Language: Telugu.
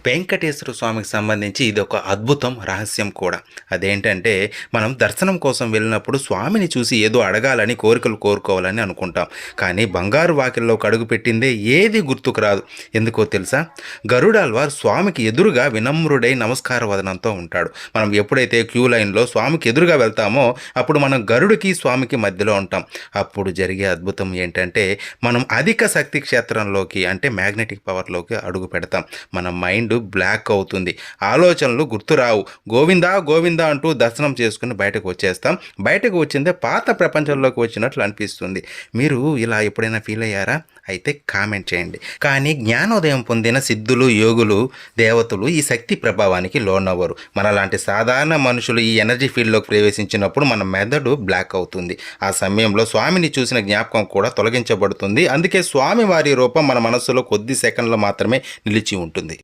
వెంకటేశ్వర స్వామికి సంబంధించి ఇది ఒక అద్భుతం రహస్యం కూడా. అదేంటంటే మనం దర్శనం కోసం వెళ్ళినప్పుడు స్వామిని చూసి ఏదో అడగాలని కోరికలు కోరుకోవాలని అనుకుంటాం. కానీ బంగారు వాకిల్లోకి అడుగుపెట్టిందే ఏది గుర్తుకు రాదు. ఎందుకో తెలుసా? గరుడాల్వార్ స్వామికి ఎదురుగా వినమ్రుడై నమస్కార వదనంతో ఉంటాడు. మనం ఎప్పుడైతే క్యూ లైన్లో స్వామికి ఎదురుగా వెళ్తామో అప్పుడు మనం గరుడికి స్వామికి మధ్యలో ఉంటాం. అప్పుడు జరిగే అద్భుతం ఏంటంటే మనం అధిక శక్తి క్షేత్రంలోకి అంటే మ్యాగ్నెటిక్ పవర్లోకి అడుగు పెడతాం. మన మైండ్ బ్లాక్ అవుతుంది. ఆలోచనలు గుర్తురావు. గోవిందా గోవిందా అంటూ దర్శనం చేసుకుని బయటకు వచ్చేస్తాం. బయటకు వచ్చిందే పాత ప్రపంచంలోకి వచ్చినట్లు అనిపిస్తుంది. మీరు ఇలా ఎప్పుడైనా ఫీల్ అయ్యారా? అయితే కామెంట్ చేయండి. కానీ జ్ఞానోదయం పొందిన సిద్ధులు, యోగులు, దేవతలు ఈ శక్తి ప్రభావానికి లోనవ్వరు. మనలాంటి సాధారణ మనుషులు ఈ ఎనర్జీ ఫీల్డ్లోకి ప్రవేశించినప్పుడు మన మెదడు బ్లాక్ అవుతుంది. ఆ సమయంలో స్వామిని చూసిన జ్ఞాపకం కూడా తొలగించబడుతుంది. అందుకే స్వామి వారి రూపం మన మనస్సులో కొద్ది సెకండ్లు మాత్రమే నిలిచి ఉంటుంది.